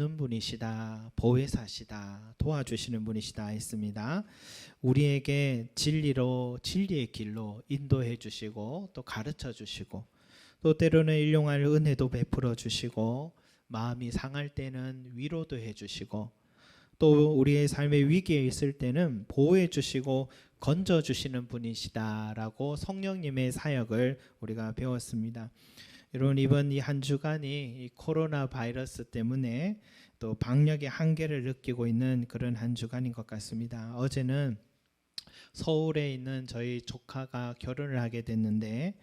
돕는 분이시다, 보혜사시다, 도와주시는 분이시다 했습니다. 우리에게 진리의 길로 인도해 주시고 또 가르쳐 주시고 또 때로는 일용할 은혜도 베풀어 주시고 마음이 상할 때는 위로도 해 주시고 또 우리의 삶의 위기에 있을 때는 보호해 주시고 건져 주시는 분이시다라고 성령님의 사역을 우리가 배웠습니다. 여러분, 이번 이 한 주간이 이 코로나 바이러스 때문에 또 방역의 한계를 느끼고 있는 그런 한 주간인 것 같습니다. 어제는 서울에 있는 저희 조카가 결혼을 하게 됐는데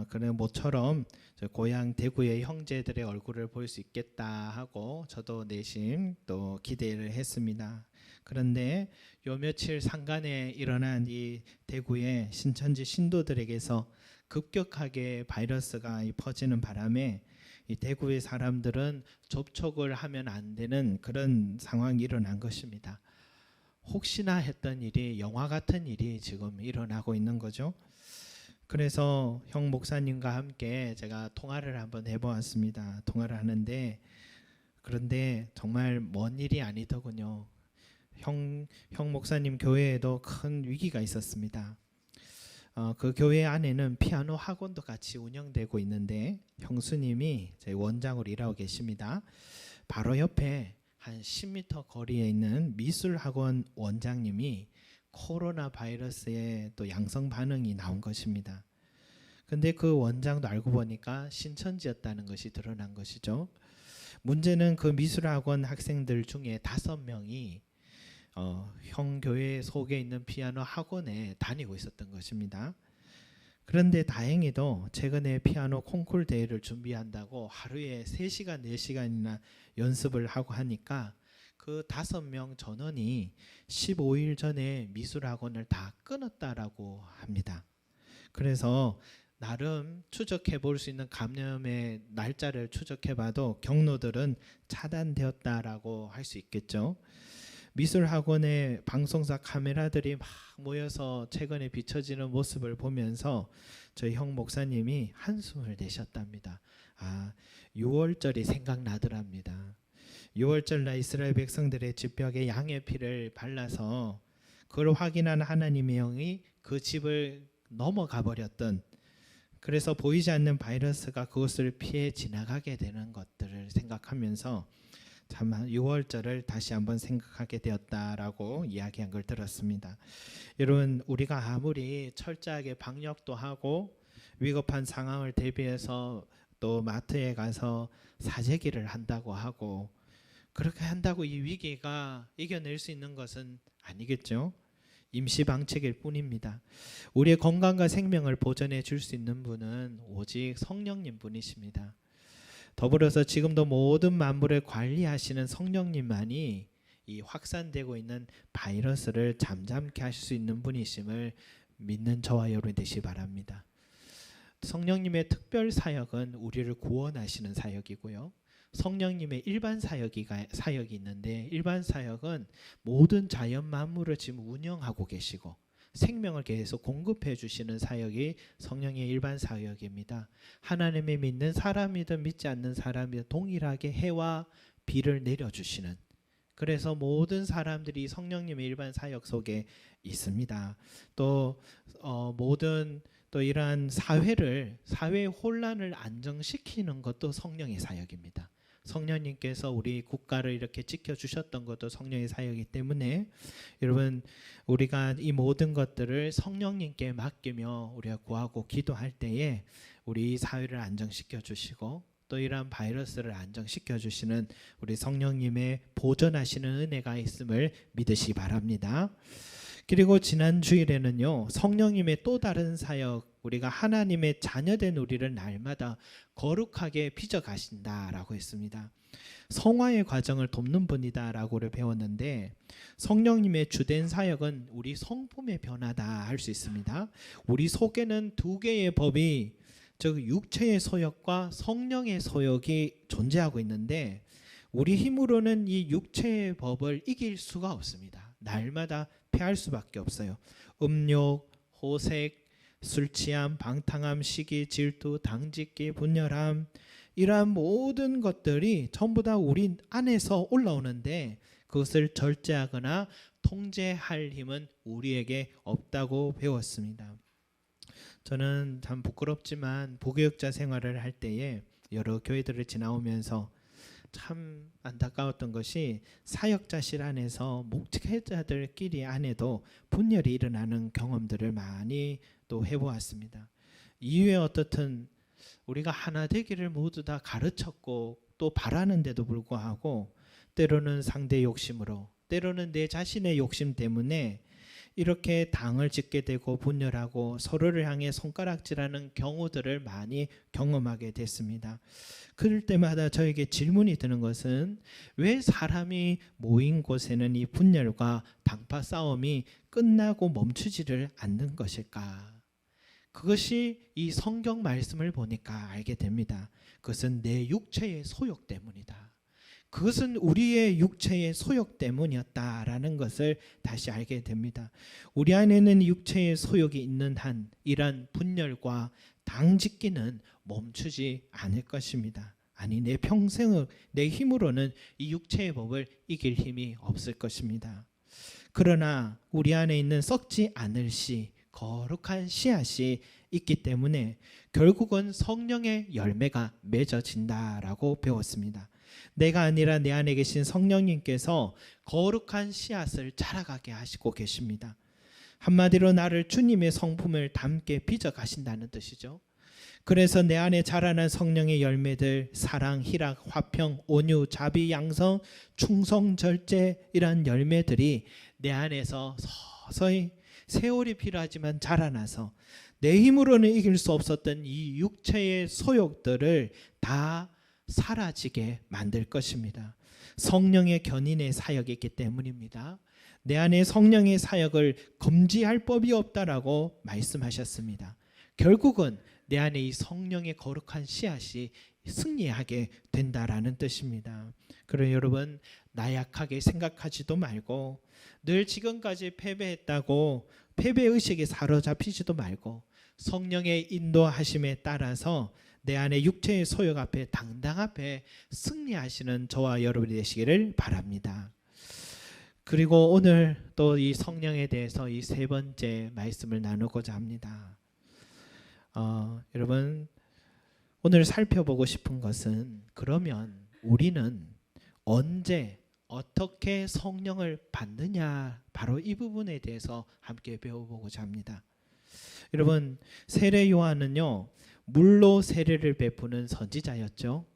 그런 모처럼 고향 대구의 형제들의 얼굴을 볼 수 있겠다 하고 저도 내심 또 기대를 했습니다. 그런데 요 며칠 상간에 일어난 이 대구의 신천지 신도들에게서 급격하게 바이러스가 퍼지는 바람에 이 대구의 사람들은 접촉을 하면 안 되는 그런 상황이 일어난 것입니다. 혹시나 했던 일이 영화 같은 일이 지금 일어나고 있는 거죠. 그래서 형 목사님과 함께 제가 통화를 한번 해보았습니다. 통화를 하는데 그런데 정말 먼 일이 아니더군요. 형 목사님 교회에도 큰 위기가 있었습니다. 그 교회 안에는 피아노 학원도 같이 운영되고 있는데 형수님이 저희 원장으로 일하고 계십니다. 바로 옆에 한 10m 거리에 있는 미술학원 원장님이 코로나 바이러스에 또 양성 반응이 나온 것입니다. 근데 그 원장도 알고 보니까 신천지였다는 것이 드러난 것이죠. 문제는 그 미술학원 학생들 중에 5명이 형 교회 속에 있는 피아노 학원에 다니고 있었던 것입니다. 그런데 다행히도 최근에 피아노 콩쿨 대회를 준비한다고 하루에 3시간, 4시간이나 연습을 하고 하니까 그 5명 전원이 15일 전에 미술학원을 다 끊었다라고 합니다. 그래서 나름 추적해 볼 수 있는 감염의 날짜를 추적해 봐도 경로들은 차단되었다라고 할 수 있겠죠. 미술학원의 방송사 카메라들이 막 모여서 최근에 비춰지는 모습을 보면서 저희 형 목사님이 한숨을 내셨답니다. 6월절이 생각나더랍니다. 6월절 날 이스라엘 백성들의 집벽에 양의 피를 발라서 그걸 확인한 하나님의 영이 그 집을 넘어가 버렸던, 그래서 보이지 않는 바이러스가 그것을 피해 지나가게 되는 것들을 생각하면서 참 6월절을 다시 한번 생각하게 되었다라고 이야기한 걸 들었습니다. 여러분, 우리가 아무리 철저하게 방역도 하고 위급한 상황을 대비해서 또 마트에 가서 사재기를 한다고 하고 그렇게 한다고 이 위기가 이겨낼 수 있는 것은 아니겠죠. 임시 방책일 뿐입니다. 우리의 건강과 생명을 보존해 줄 수 있는 분은 오직 성령님 분이십니다. 더불어서 지금도 모든 만물을 관리하시는 성령님만이 이 확산되고 있는 바이러스를 잠잠케 하실 수 있는 분이심을 믿는 저와 여러분 되시기 바랍니다. 성령님의 특별 사역은 우리를 구원하시는 사역이고요. 성령님의 일반 사역이 있는데 일반 사역은 모든 자연 만물을 지금 운영하고 계시고 생명을 계속 공급해 주시는 사역이 성령의 일반 사역입니다. 하나님을 믿는 사람이든 믿지 않는 사람이든 동일하게 해와 비를 내려주시는, 그래서 모든 사람들이 성령님의 일반 사역 속에 있습니다. 또 모든 또 이러한 사회의 혼란을 안정시키는 것도 성령의 사역입니다. 성령님께서 우리 국가를 이렇게 지켜주셨던 것도 성령의 사역이기 때문에 여러분, 우리가 이 모든 것들을 성령님께 맡기며 우리가 구하고 기도할 때에 우리 사회를 안정시켜 주시고 또 이러한 바이러스를 안정시켜 주시는 우리 성령님의 보존하시는 은혜가 있음을 믿으시기 바랍니다. 그리고 지난 주일에는요, 성령님의 또 다른 사역, 우리가 하나님의 자녀된 우리를 날마다 거룩하게 빚어 가신다라고 했습니다. 성화의 과정을 돕는 분이다라고 배웠는데 성령님의 주된 사역은 우리 성품의 변화다 할 수 있습니다. 우리 속에는 2개의 법이, 즉 육체의 소욕과 성령의 소욕이 존재하고 있는데 우리 힘으로는 이 육체의 법을 이길 수가 없습니다. 날마다 패할 수밖에 없어요. 음욕, 호색, 술 취함, 방탕함, 시기, 질투, 당짓기, 분열함, 이러한 모든 것들이 전부 다 우리 안에서 올라오는데 그것을 절제하거나 통제할 힘은 우리에게 없다고 배웠습니다. 저는 참 부끄럽지만 부교육자 생활을 할 때에 여러 교회들을 지나오면서 참 안타까웠던 것이 사역자실 안에서 목회자들끼리 안에도 분열이 일어나는 경험들을 많이 또 해보았습니다. 이후에 어떻든 우리가 하나 되기를 모두 다 가르쳤고 또 바라는데도 불구하고 때로는 상대 욕심으로 때로는 내 자신의 욕심 때문에 이렇게 당을 짓게 되고 분열하고 서로를 향해 손가락질하는 경우들을 많이 경험하게 됐습니다. 그럴 때마다 저에게 질문이 드는 것은 왜 사람이 모인 곳에는 이 분열과 당파 싸움이 끝나고 멈추지를 않는 것일까? 그것이 이 성경 말씀을 보니까 알게 됩니다. 그것은 내 육체의 소욕 때문이다. 그것은 우리의 육체의 소욕 때문이었다라는 것을 다시 알게 됩니다. 우리 안에는 육체의 소욕이 있는 한 이란 분열과 당짓기는 멈추지 않을 것입니다. 아니 내 평생을 내 힘으로는 이 육체의 법을 이길 힘이 없을 것입니다. 그러나 우리 안에 있는 썩지 않을 씨 거룩한 씨앗이 있기 때문에 결국은 성령의 열매가 맺어진다라고 배웠습니다. 내가 아니라 내 안에 계신 성령님께서 거룩한 씨앗을 자라가게 하시고 계십니다. 한마디로 나를 주님의 성품을 담게 빚어 가신다는 뜻이죠. 그래서 내 안에 자라난 성령의 열매들 사랑, 희락, 화평, 온유, 자비, 양성, 충성, 절제 이런 열매들이 내 안에서 서서히 세월이 필요하지만 자라나서 내 힘으로는 이길 수 없었던 이 육체의 소욕들을 다 사라지게 만들 것입니다. 성령의 견인의 사역이 있기 때문입니다. 내 안에 성령의 사역을 금지할 법이 없다라고 말씀하셨습니다. 결국은 내 안에 이 성령의 거룩한 씨앗이 승리하게 된다라는 뜻입니다. 그러나 여러분 나약하게 생각하지도 말고 늘 지금까지 패배했다고 패배의식에 사로잡히지도 말고 성령의 인도하심에 따라서 내 안에 육체의 소욕 앞에 당당 앞에 승리하시는 저와 여러분이 되시기를 바랍니다. 그리고 오늘 또 이 성령에 대해서 이 세 번째 말씀을 나누고자 합니다. 여러분 오늘 살펴보고 싶은 것은 그러면 우리는 언제 어떻게 성령을 받느냐 바로 이 부분에 대해서 함께 배워보고자 합니다. 여러분 세례 요한은요 물로 세례를 베푸는 선지자였죠.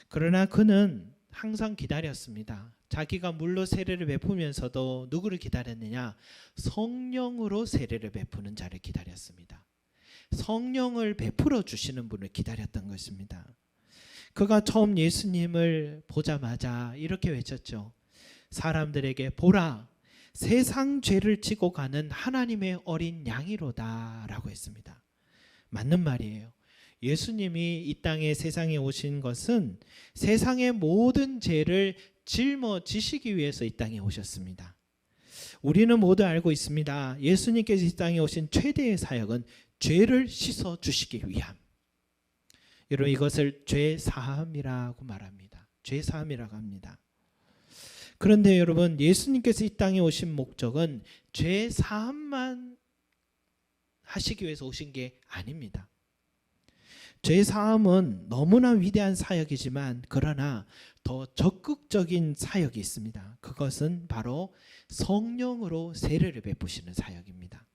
그러나 그는 항상 기다렸습니다. 자기가 물로 세례를 베푸면서도 누구를 기다렸느냐? 성령으로 세례를 베푸는 자를 기다렸습니다. 성령을 베풀어 주시는 분을 기다렸던 것입니다. 그가 처음 예수님을 보자마자 이렇게 외쳤죠. 사람들에게 보라, 세상 죄를 지고 가는 하나님의 어린 양이로다 라고 했습니다. 맞는 말이에요. 예수님이 이 땅에 세상에 오신 것은 세상의 모든 죄를 짊어지시기 위해서 이 땅에 오셨습니다. 우리는 모두 알고 있습니다. 예수님께서 이 땅에 오신 최대의 사역은 죄를 씻어 주시기 위함. 여러분 이것을 죄 사함이라고 말합니다. 죄 사함이라고 합니다. 그런데 여러분 예수님께서 이 땅에 오신 목적은 죄 사함만 하시기 위해서 오신 게 아닙니다. 죄 사함은 너무나 위대한 사역이지만 그러나 더 적극적인 사역이 있습니다. 그것은 바로 성령으로 세례를 베푸시는 사역입니다.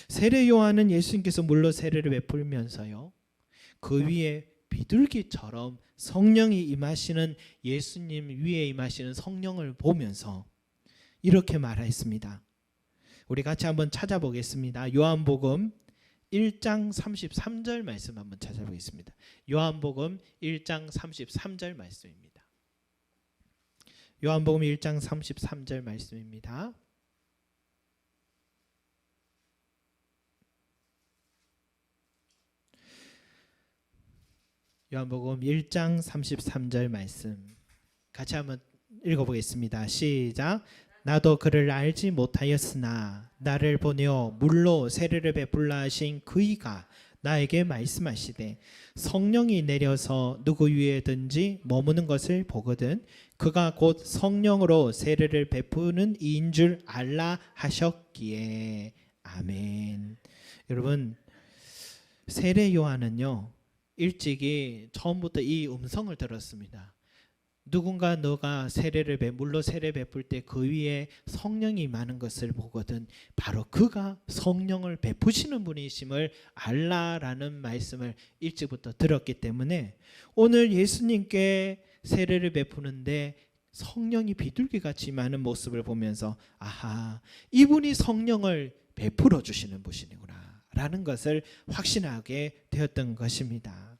세례 요한은 예수님께서 물로 세례를 베풀면서요 그 위에 비둘기처럼 성령이 임하시는 예수님 위에 임하시는 성령을 보면서 이렇게 말했습니다. 우리 같이 한번 찾아보겠습니다. 요한복음 1장 33절 말씀 한번 찾아보겠습니다. 요한복음 1장 33절 말씀입니다. 요한복음 1장 33절 말씀입니다. 요한복음 1장 33절 말씀 같이 한번 읽어보겠습니다. 시작. 나도 그를 알지 못하였으나 나를 보내어 물로 세례를 베풀라 하신 그이가 나에게 말씀하시되 성령이 내려서 누구 위에든지 머무는 것을 보거든 그가 곧 성령으로 세례를 베푸는 이인 줄 알라 하셨기에. 아멘. 여러분, 세례 요한은요 일찍이 처음부터 이 음성을 들었습니다. 누군가 너가 물로 세례 베풀 때 그 위에 성령이 임하는 것을 보거든 바로 그가 성령을 베푸시는 분이심을 알라라는 말씀을 일찍부터 들었기 때문에 오늘 예수님께 세례를 베푸는데 성령이 비둘기같이 임하는 모습을 보면서 아하, 이분이 성령을 베풀어 주시는 분이구나 라는 것을 확신하게 되었던 것입니다.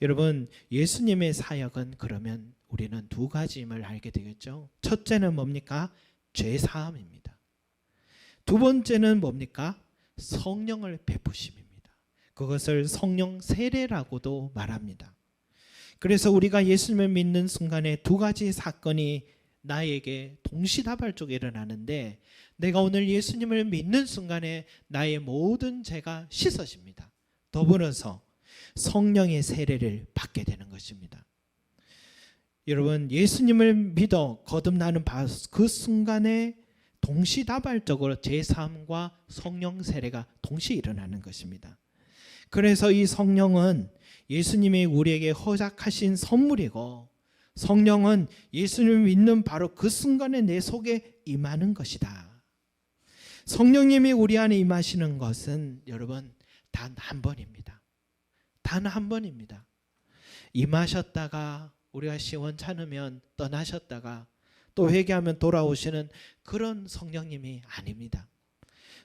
여러분, 예수님의 사역은 그러면 우리는 두 가지임을 알게 되겠죠. 첫째는 뭡니까? 죄사함입니다. 두 번째는 뭡니까? 성령을 베푸심입니다. 그것을 성령 세례라고도 말합니다. 그래서 우리가 예수님을 믿는 순간에 두 가지 사건이 나에게 동시다발적으로 일어나는데 내가 오늘 예수님을 믿는 순간에 나의 모든 죄가 씻어집니다. 더불어서 성령의 세례를 받게 되는 것입니다. 여러분, 예수님을 믿어 거듭나는 그 순간에 동시다발적으로 제사함과 성령 세례가 동시에 일어나는 것입니다. 그래서 이 성령은 예수님이 우리에게 허락하신 선물이고 성령은 예수님을 믿는 바로 그 순간에 내 속에 임하는 것이다. 성령님이 우리 안에 임하시는 것은 여러분 단 한 번입니다. 단 한 번입니다. 임하셨다가 우리가 시원찮으면 떠나셨다가 또 회개하면 돌아오시는 그런 성령님이 아닙니다.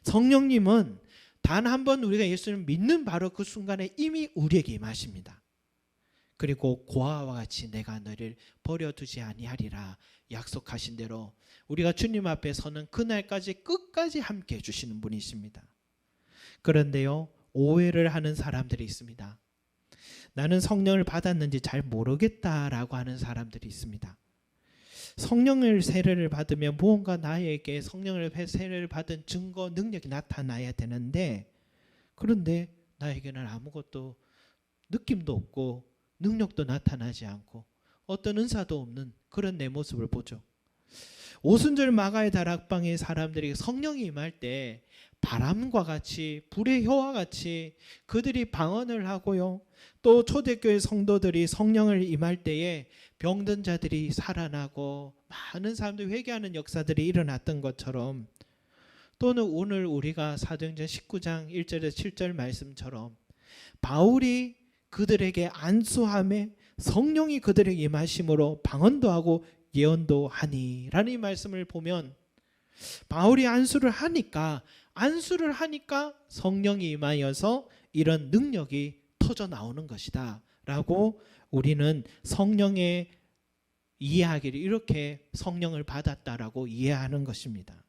성령님은 단 한 번 우리가 예수님을 믿는 바로 그 순간에 이미 우리에게 임하십니다. 그리고 고아와 같이 내가 너를 버려두지 아니하리라 약속하신 대로 우리가 주님 앞에 서는 그날까지 끝까지 함께 해주시는 분이십니다. 그런데요, 오해를 하는 사람들이 있습니다. 나는 성령을 받았는지 잘 모르겠다라고 하는 사람들이 있습니다. 성령을 세례를 받으면 무언가 나에게 성령을 세례를 받은 증거 능력이 나타나야 되는데 그런데 나에게는 아무것도 느낌도 없고 능력도 나타나지 않고 어떤 은사도 없는 그런 내 모습을 보죠. 오순절 마가의 다락방의 사람들이 성령이 임할 때 바람과 같이 불의 혀와 같이 그들이 방언을 하고요. 또 초대교회 성도들이 성령을 임할 때에 병든 자들이 살아나고 많은 사람들이 회개하는 역사들이 일어났던 것처럼 또는 오늘 우리가 사도행전 19장 1절에서 7절 말씀처럼 바울이 그들에게 안수함에 성령이 그들에게 임하심으로 방언도 하고 예언도 하니 라는 이 말씀을 보면 바울이 안수를 하니까 성령이 임하여서 이런 능력이 터져 나오는 것이다 라고 우리는 성령의 이해하기를 이렇게 성령을 받았다라고 이해하는 것입니다.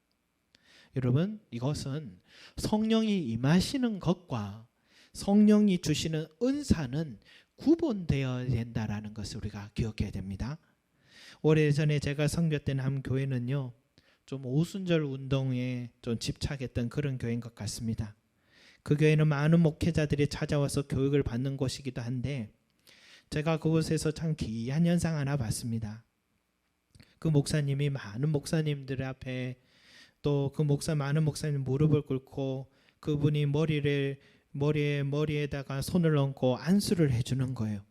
여러분, 이것은 성령이 임하시는 것과 성령이 주시는 은사는 구분되어야 된다라는 것을 우리가 기억해야 됩니다. 오래전에 제가 섬겼던 한 교회는요, 좀 오순절 운동에 좀 집착했던 그런 교회인 것 같습니다. 그 교회는 많은 목회자들이 찾아와서 교육을 받는 곳이기도 한데 제가 그곳에서 참 기이한 현상 하나 봤습니다. 그 목사님이 많은 목사님들 앞에 또 그 많은 목사님 무릎을 꿇고 그분이 머리에다가 손을 얹고 안수를 해주는 거예요.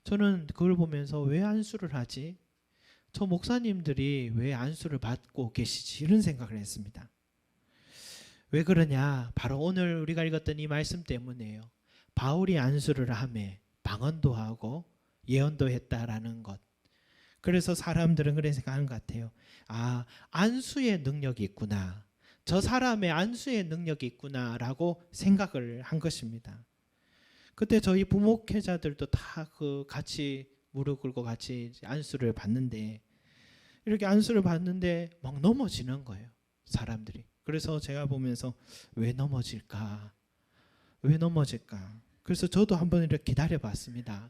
저는 그걸 보면서 왜 안수를 하지? 저 목사님들이 왜 안수를 받고 계시지? 이런 생각을 했습니다. 왜 그러냐? 바로 오늘 우리가 읽었던 이 말씀 때문이에요. 바울이 안수를 하며 방언도 하고 예언도 했다라는 것. 그래서 사람들은 그런 생각하는 것 같아요. 아, 안수의 능력이 있구나. 저 사람의 안수의 능력이 있구나라고 생각을 한 것입니다. 그때 저희 부목회자들도 다 같이 무릎 꿇고 같이 안수를 받는데 이렇게 안수를 받는데 막 넘어지는 거예요, 사람들이. 그래서 제가 보면서 왜 넘어질까? 그래서 저도 한번 이렇게 기다려봤습니다.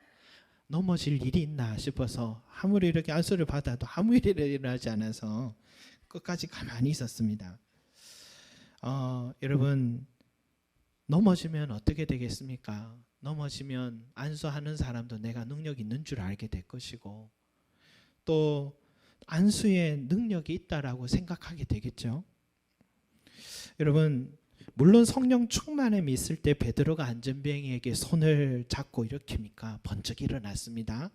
넘어질 일이 있나 싶어서 아무리 이렇게 안수를 받아도 아무 일이 일어나지 않아서 끝까지 가만히 있었습니다. 여러분, 넘어지면 어떻게 되겠습니까? 넘어지면 안수하는 사람도 내가 능력 있는 줄 알게 될 것이고 또 안수에 능력이 있다라고 생각하게 되겠죠. 여러분, 물론 성령 충만함이 있을 때 베드로가 안전병이에게 손을 잡고 일으킵니까? 번쩍 일어났습니다.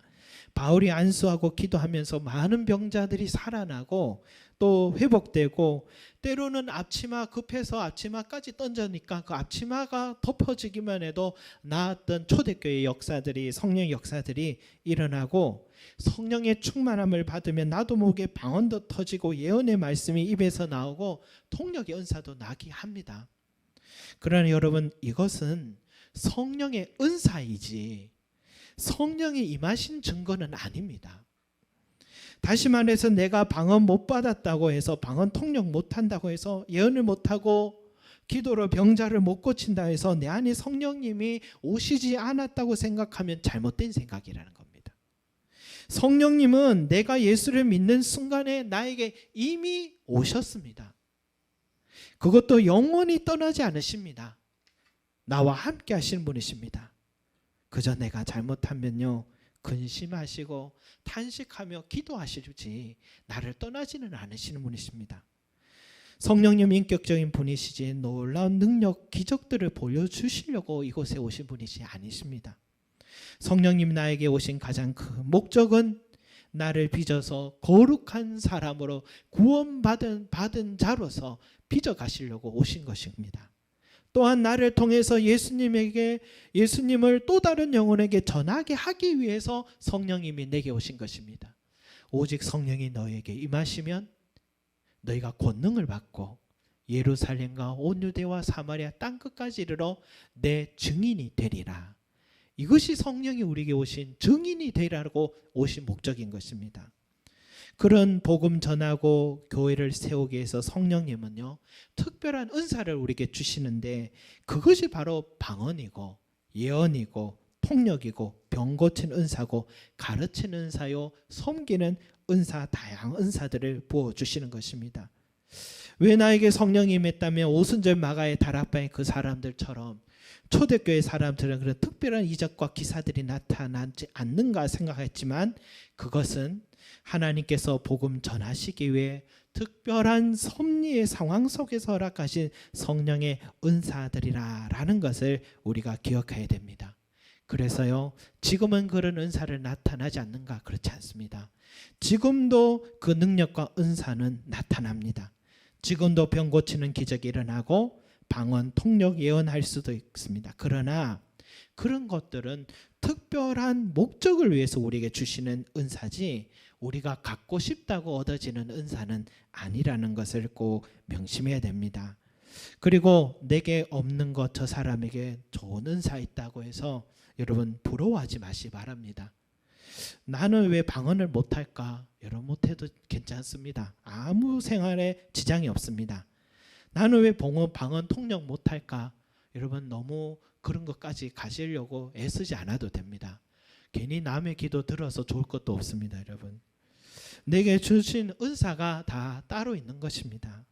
바울이 안수하고 기도하면서 많은 병자들이 살아나고 또 회복되고 때로는 앞치마 급해서 앞치마까지 던져니까 그 앞치마가 덮어지기만 해도 나았던 초대교회 역사들이 성령 역사들이 일어나고 성령의 충만함을 받으면 나도 모르게 방언도 터지고 예언의 말씀이 입에서 나오고 통역의 은사도 나게 합니다. 그러나 여러분, 이것은 성령의 은사이지 성령이 임하신 증거는 아닙니다. 다시 말해서 내가 방언 못 받았다고 해서 방언 통역 못한다고 해서 예언을 못하고 기도로 병자를 못 고친다 해서 내 안에 성령님이 오시지 않았다고 생각하면 잘못된 생각이라는 겁니다. 성령님은 내가 예수를 믿는 순간에 나에게 이미 오셨습니다. 그것도 영원히 떠나지 않으십니다. 나와 함께 하시는 분이십니다. 그저 내가 잘못하면요 근심하시고 탄식하며 기도하시지 나를 떠나지는 않으시는 분이십니다. 성령님 인격적인 분이시지 놀라운 능력 기적들을 보여주시려고 이곳에 오신 분이지 아니십니다. 성령님 나에게 오신 가장 큰 목적은 나를 빚어서 거룩한 사람으로 구원받은 자로서 빚어 가시려고 오신 것입니다. 또한 나를 통해서 예수님을 또 다른 영혼에게 전하게 하기 위해서 성령님이 내게 오신 것입니다. 오직 성령이 너에게 임하시면 너희가 권능을 받고 예루살렘과 온 유대와 사마리아 땅끝까지 이르러 내 증인이 되리라. 이것이 성령이 우리에게 오신 증인이 되리라고 오신 목적인 것입니다. 그런 복음 전하고 교회를 세우기 위해서 성령님은요 특별한 은사를 우리에게 주시는데 그것이 바로 방언이고 예언이고 통역이고 병 고치는 은사고 가르치는 은사요 섬기는 은사 다양한 은사들을 부어주시는 것입니다. 왜 나에게 성령이 임했다면 오순절 마가의 다락방의 그 사람들처럼 초대교회 사람들은 그런 특별한 이적과 기사들이 나타나지 않는가 생각했지만 그것은 하나님께서 복음 전하시기 위해 특별한 섭리의 상황 속에서 허락하신 성령의 은사들이라는 것을 우리가 기억해야 됩니다. 그래서요 지금은 그런 은사를 나타나지 않는가? 그렇지 않습니다. 지금도 그 능력과 은사는 나타납니다. 지금도 병 고치는 기적이 일어나고 방언, 통역, 예언할 수도 있습니다. 그러나 그런 것들은 특별한 목적을 위해서 우리에게 주시는 은사지 우리가 갖고 싶다고 얻어지는 은사는 아니라는 것을 꼭 명심해야 됩니다. 그리고 내게 없는 것 저 사람에게 좋은 은사 있다고 해서 여러분 부러워하지 마시기 바랍니다. 나는 왜 방언을 못할까? 여러분 못해도 괜찮습니다. 아무 생활에 지장이 없습니다. 나는 왜 방언 통역 못할까? 여러분 너무 그런 것까지 가시려고 애쓰지 않아도 됩니다. 괜히 남의 기도 들어서 좋을 것도 없습니다. 여러분 내게 주신 은사가 다 따로 있는 것입니다.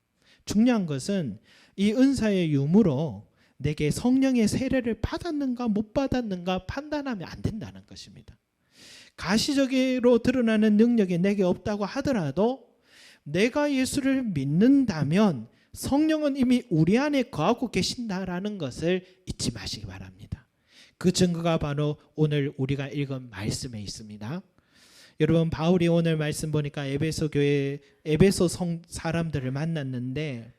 중요한 것은 이 은사의 유무로 내게 성령의 세례를 받았는가 못 받았는가 판단하면 안 된다는 것입니다. 가시적으로 드러나는 능력이 내게 없다고 하더라도 내가 예수를 믿는다면 성령은 이미 우리 안에 거하고 계신다라는 것을 잊지 마시기 바랍니다. 그 증거가 바로 오늘 우리가 읽은 말씀에 있습니다. 여러분 바울이 오늘 말씀 보니까 에베소 교회 에베소 사람들을 만났는데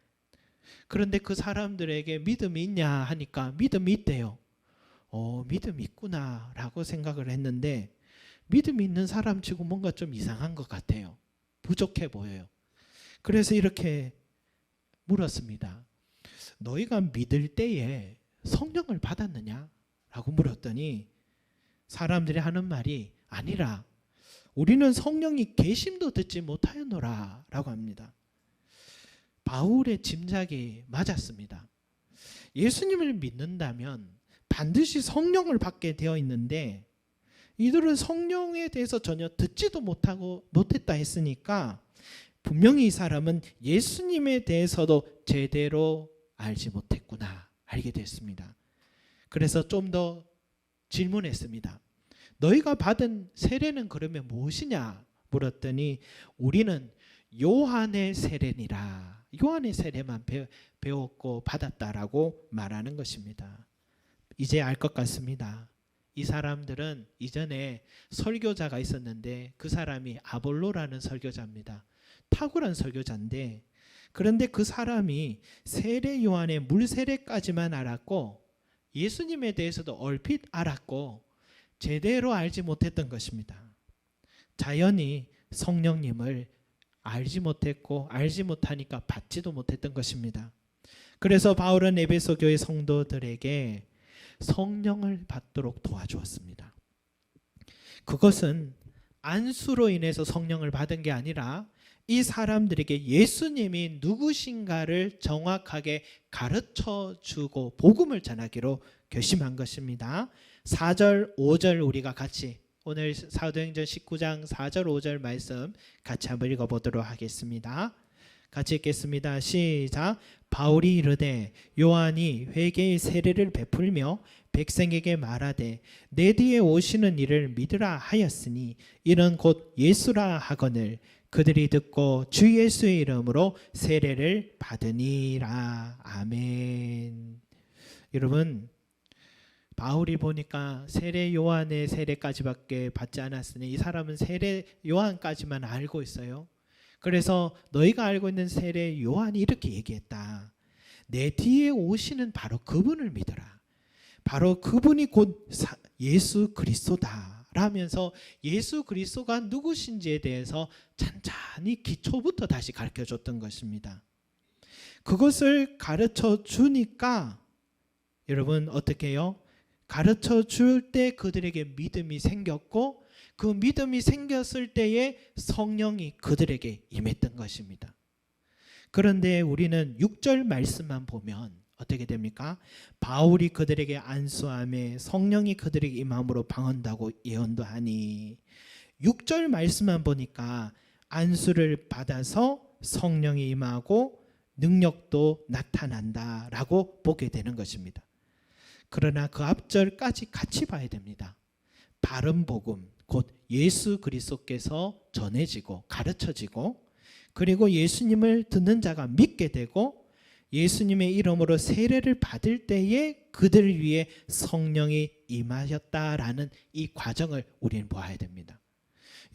그런데 그 사람들에게 믿음이 있냐 하니까 믿음이 있대요. 믿음이 있구나 라고 생각을 했는데 믿음이 있는 사람 치고 뭔가 좀 이상한 것 같아요. 부족해 보여요. 그래서 이렇게 물었습니다. 너희가 믿을 때에 성령을 받았느냐? 라고 물었더니 사람들이 하는 말이 아니라 우리는 성령이 계심도 듣지 못하였노라 라고 합니다. 바울의 짐작이 맞았습니다. 예수님을 믿는다면 반드시 성령을 받게 되어 있는데 이들은 성령에 대해서 전혀 듣지도 못했다 했으니까 분명히 이 사람은 예수님에 대해서도 제대로 알지 못했구나 할 알게 됐습니다. 그래서 좀 더 질문했습니다. 너희가 받은 세례는 그러면 무엇이냐 물었더니 우리는 요한의 세례니라. 요한의 세례만 배웠고 받았다라고 말하는 것입니다. 이제 알 것 같습니다. 이 사람들은 이전에 설교자가 있었는데 그 사람이 아볼로라는 설교자입니다. 탁월한 설교자인데, 그런데 그 사람이 세례 요한의 물세례까지만 알았고 예수님에 대해서도 얼핏 알았고 제대로 알지 못했던 것입니다. 자연히 성령님을 알지 못했고 알지 못하니까 받지도 못했던 것입니다. 그래서 바울은 에베소 교회 성도들에게 성령을 받도록 도와주었습니다. 그것은 안수로 인해서 성령을 받은 게 아니라 이 사람들에게 예수님이 누구신가를 정확하게 가르쳐 주고 복음을 전하기로 결심한 것입니다. 4절 5절 우리가 같이 오늘 사도행전 19장 4절 5절 말씀 같이 한번 읽어보도록 하겠습니다. 같이 읽겠습니다. 시작. 바울이 이르되 요한이 회개의 세례를 베풀며 백성에게 말하되 내 뒤에 오시는 이를 믿으라 하였으니 이는 곧 예수라 하거늘 그들이 듣고 주 예수의 이름으로 세례를 받으니라. 아멘. 여러분, 바울이 보니까 세례 요한의 세례까지밖에 받지 않았으니 이 사람은 세례 요한까지만 알고 있어요. 그래서 너희가 알고 있는 세례 요한이 이렇게 얘기했다. 내 뒤에 오시는 바로 그분을 믿어라. 바로 그분이 곧 예수 그리스도다 라면서 예수 그리스도가 누구신지에 대해서 찬찬히 기초부터 다시 가르쳐 줬던 것입니다. 그것을 가르쳐 주니까 여러분 어떻게 해요? 가르쳐 줄 때 그들에게 믿음이 생겼고 그 믿음이 생겼을 때에 성령이 그들에게 임했던 것입니다. 그런데 우리는 6절 말씀만 보면 어떻게 됩니까? 바울이 그들에게 안수하며 성령이 그들에게 임함으로 방언다고 예언도 하니 6절 말씀만 보니까 안수를 받아서 성령이 임하고 능력도 나타난다라고 보게 되는 것입니다. 그러나 그 앞절까지 같이 봐야 됩니다. 바른 복음 곧 예수 그리스도께서 전해지고 가르쳐지고 그리고 예수님을 듣는 자가 믿게 되고 예수님의 이름으로 세례를 받을 때에 그들을 위해 성령이 임하셨다라는 이 과정을 우리는 보아야 됩니다.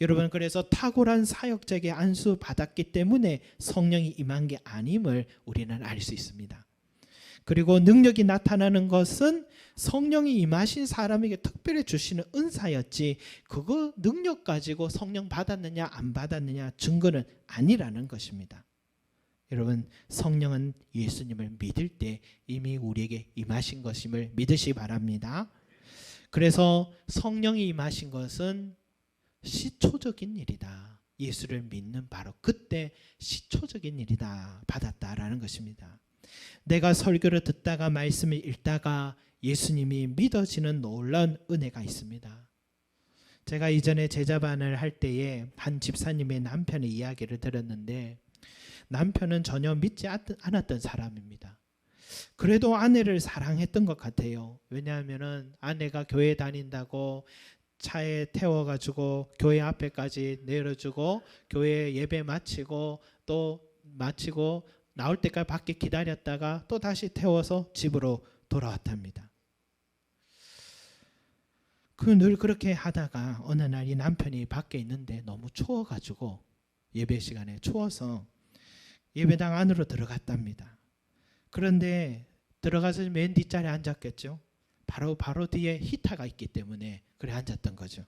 여러분, 그래서 탁월한 사역자에게 안수 받았기 때문에 성령이 임한 게 아님을 우리는 알 수 있습니다. 그리고 능력이 나타나는 것은 성령이 임하신 사람에게 특별히 주시는 은사였지 그거 능력 가지고 성령 받았느냐 안 받았느냐 증거는 아니라는 것입니다. 여러분, 성령은 예수님을 믿을 때 이미 우리에게 임하신 것임을 믿으시기 바랍니다. 그래서 성령이 임하신 것은 시초적인 일이다. 예수를 믿는 바로 그때 시초적인 일이다. 받았다라는 것입니다. 내가 설교를 듣다가 말씀을 읽다가 예수님이 믿어지는 놀라운 은혜가 있습니다. 제가 이전에 제자반을 할 때에 한 집사님의 남편의 이야기를 들었는데 남편은 전혀 믿지 않았던 사람입니다. 그래도 아내를 사랑했던 것 같아요. 왜냐하면 아내가 교회 다닌다고 차에 태워가지고 교회 앞에까지 내려주고 교회 예배 마치고 또 마치고 나올 때까지 밖에 기다렸다가 또 다시 태워서 집으로 돌아왔답니다. 늘 그렇게 하다가 어느 날 이 남편이 밖에 있는데 너무 추워가지고 예배 시간에 추워서 예배당 안으로 들어갔답니다. 그런데 들어가서 맨 뒷자리에 앉았겠죠. 바로 뒤에 히터가 있기 때문에 그래 앉았던 거죠.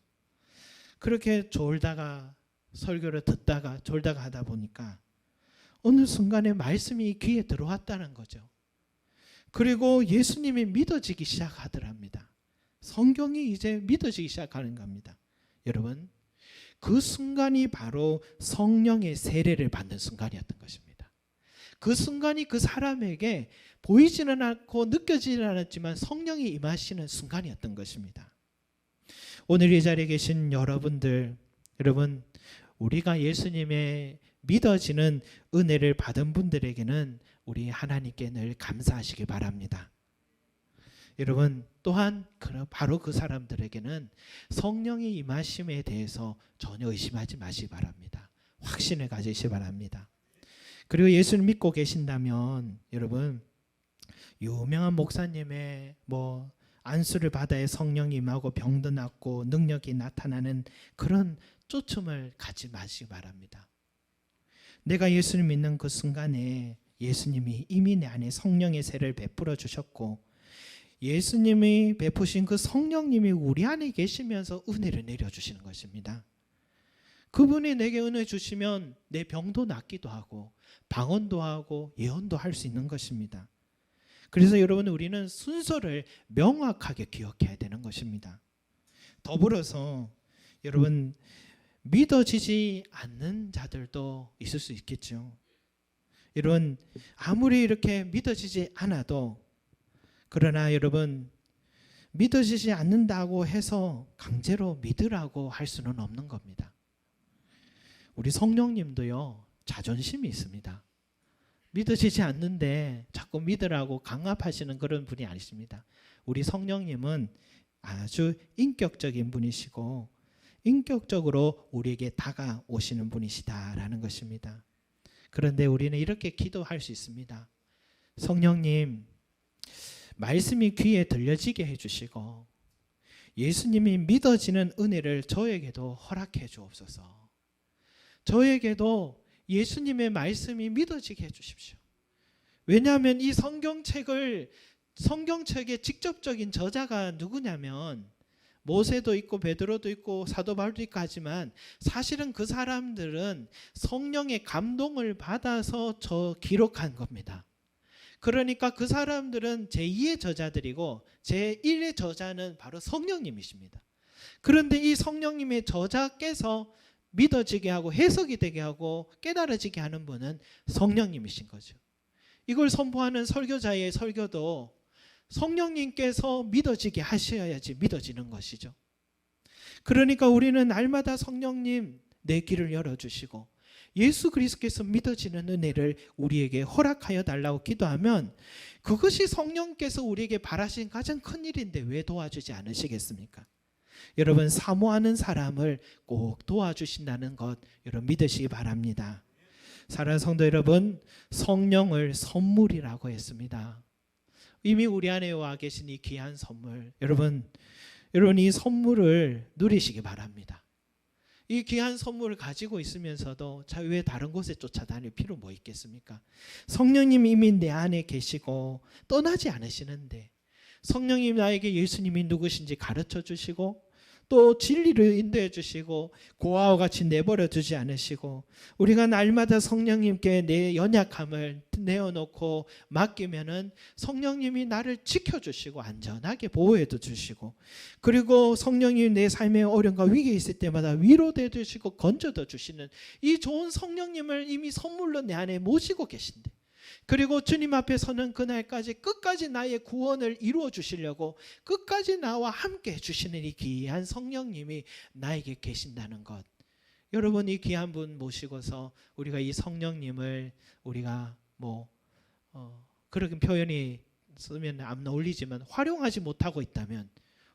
그렇게 졸다가 설교를 듣다가 졸다가 하다 보니까 어느 순간에 말씀이 귀에 들어왔다는 거죠. 그리고 예수님이 믿어지기 시작하더랍니다. 성경이 이제 믿어지기 시작하는 겁니다. 여러분, 그 순간이 바로 성령의 세례를 받는 순간이었던 것입니다. 그 순간이 그 사람에게 보이지는 않고 느껴지지는 않았지만 성령이 임하시는 순간이었던 것입니다. 오늘 이 자리에 계신 여러분들, 여러분, 우리가 예수님의 믿어지는 은혜를 받은 분들에게는 우리 하나님께 늘 감사하시기 바랍니다. 여러분 또한 바로 그 사람들에게는 성령의 임하심에 대해서 전혀 의심하지 마시기 바랍니다. 확신을 가지시기 바랍니다. 그리고 예수를 믿고 계신다면 여러분 유명한 목사님의 안수를 받아야 성령이 임하고 병도 낫고 능력이 나타나는 그런 쫓음을 갖지 마시기 바랍니다. 내가 예수를 믿는 그 순간에 예수님이 이미 내 안에 성령의 세를 베풀어 주셨고 예수님이 베푸신 그 성령님이 우리 안에 계시면서 은혜를 내려주시는 것입니다. 그분이 내게 은혜 주시면 내 병도 낫기도 하고 방언도 하고 예언도 할 수 있는 것입니다. 그래서 여러분 우리는 순서를 명확하게 기억해야 되는 것입니다. 더불어서 여러분 믿어지지 않는 자들도 있을 수 있겠죠. 여러분 아무리 이렇게 믿어지지 않아도 그러나 여러분 믿어지지 않는다고 해서 강제로 믿으라고 할 수는 없는 겁니다. 우리 성령님도요 자존심이 있습니다. 믿어지지 않는데 자꾸 믿으라고 강압하시는 그런 분이 아니십니다. 우리 성령님은 아주 인격적인 분이시고 인격적으로 우리에게 다가오시는 분이시다라는 것입니다. 그런데 우리는 이렇게 기도할 수 있습니다. 성령님 말씀이 귀에 들려지게 해주시고 예수님이 믿어지는 은혜를 저에게도 허락해 주옵소서. 저에게도 예수님의 말씀이 믿어지게 해주십시오. 왜냐하면 이 성경책의 직접적인 저자가 누구냐면 모세도 있고 베드로도 있고 사도 바울도 있고 하지만 사실은 그 사람들은 성령의 감동을 받아서 기록한 겁니다. 그러니까 그 사람들은 제2의 저자들이고 제1의 저자는 바로 성령님이십니다. 그런데 이 성령님의 저자께서 믿어지게 하고 해석이 되게 하고 깨달아지게 하는 분은 성령님이신 거죠. 이걸 선포하는 설교자의 설교도 성령님께서 믿어지게 하셔야지 믿어지는 것이죠. 그러니까 우리는 날마다 성령님 내 길을 열어주시고 예수 그리스도께서 믿어지는 은혜를 우리에게 허락하여 달라고 기도하면 그것이 성령께서 우리에게 바라신 가장 큰 일인데 왜 도와주지 않으시겠습니까? 여러분 사모하는 사람을 꼭 도와주신다는 것 여러분 믿으시기 바랍니다. 사랑하는 성도 여러분 성령을 선물이라고 했습니다. 이미 우리 안에 와 계신 이 귀한 선물 여러분 이 선물을 누리시기 바랍니다. 이 귀한 선물을 가지고 있으면서도 왜 다른 곳에 쫓아다닐 필요 뭐 있겠습니까? 성령님이 이미 내 안에 계시고 떠나지 않으시는데 성령님 나에게 예수님이 누구신지 가르쳐 주시고 또 진리를 인도해 주시고 고아와 같이 내버려 두지 않으시고 우리가 날마다 성령님께 내 연약함을 내어놓고 맡기면은 성령님이 나를 지켜주시고 안전하게 보호해도 주시고 그리고 성령님이 내 삶의 어려움과 위기에 있을 때마다 위로돼 주시고 건져도 주시는 이 좋은 성령님을 이미 선물로 내 안에 모시고 계신데 그리고 주님 앞에 서는 그날까지 끝까지 나의 구원을 이루어 주시려고 끝까지 나와 함께 해주시는 이 귀한 성령님이 나에게 계신다는 것 여러분 이 귀한 분 모시고서 우리가 이 성령님을 우리가 그런 표현이 쓰면 안 어울리지만 활용하지 못하고 있다면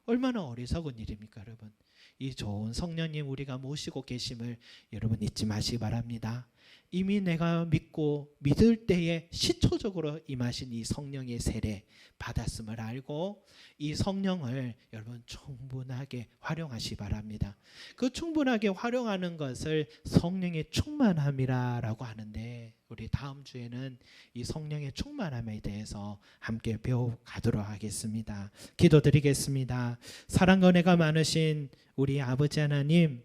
얼마나 어리석은 일입니까 여러분. 이 좋은 성령님 우리가 모시고 계심을 여러분 잊지 마시기 바랍니다. 이미 내가 믿고 믿을 때에 시초적으로 임하신 이 성령의 세례 받았음을 알고 이 성령을 여러분 충분하게 활용하시기 바랍니다. 그 충분하게 활용하는 것을 성령의 충만함이라고 하는데 우리 다음 주에는 이 성령의 충만함에 대해서 함께 배워가도록 하겠습니다. 기도드리겠습니다. 사랑과 은혜가 많으신 우리 아버지 하나님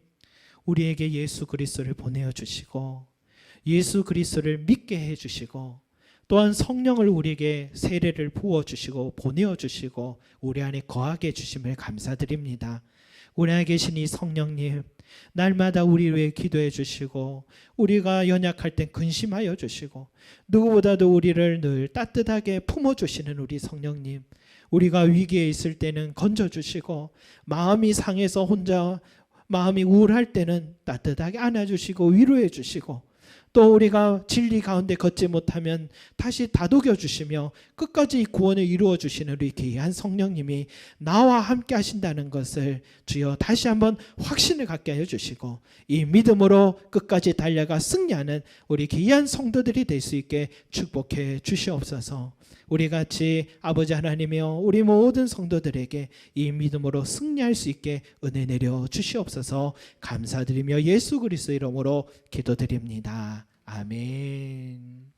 우리에게 예수 그리스도를 보내어 주시고 예수 그리스도를 믿게 해주시고 또한 성령을 우리에게 세례를 부어주시고 보내어주시고 우리 안에 거하게 해주심을 감사드립니다. 우리 안에 계신 이 성령님 날마다 우리 위해 기도해 주시고 우리가 연약할 땐 근심하여 주시고 누구보다도 우리를 늘 따뜻하게 품어주시는 우리 성령님 우리가 위기에 있을 때는 건져주시고 마음이 상해서 혼자 마음이 우울할 때는 따뜻하게 안아주시고 위로해 주시고 또 우리가 진리 가운데 걷지 못하면 다시 다독여 주시며 끝까지 구원을 이루어 주시는 우리 귀한 성령님이 나와 함께 하신다는 것을 주여 다시 한번 확신을 갖게 하여 주시고 이 믿음으로 끝까지 달려가 승리하는 우리 귀한 성도들이 될 수 있게 축복해 주시옵소서. 우리 같이 아버지 하나님이여 우리 모든 성도들에게 이 믿음으로 승리할 수 있게 은혜 내려 주시옵소서. 감사드리며 예수 그리스도 이름으로 기도드립니다. 아멘.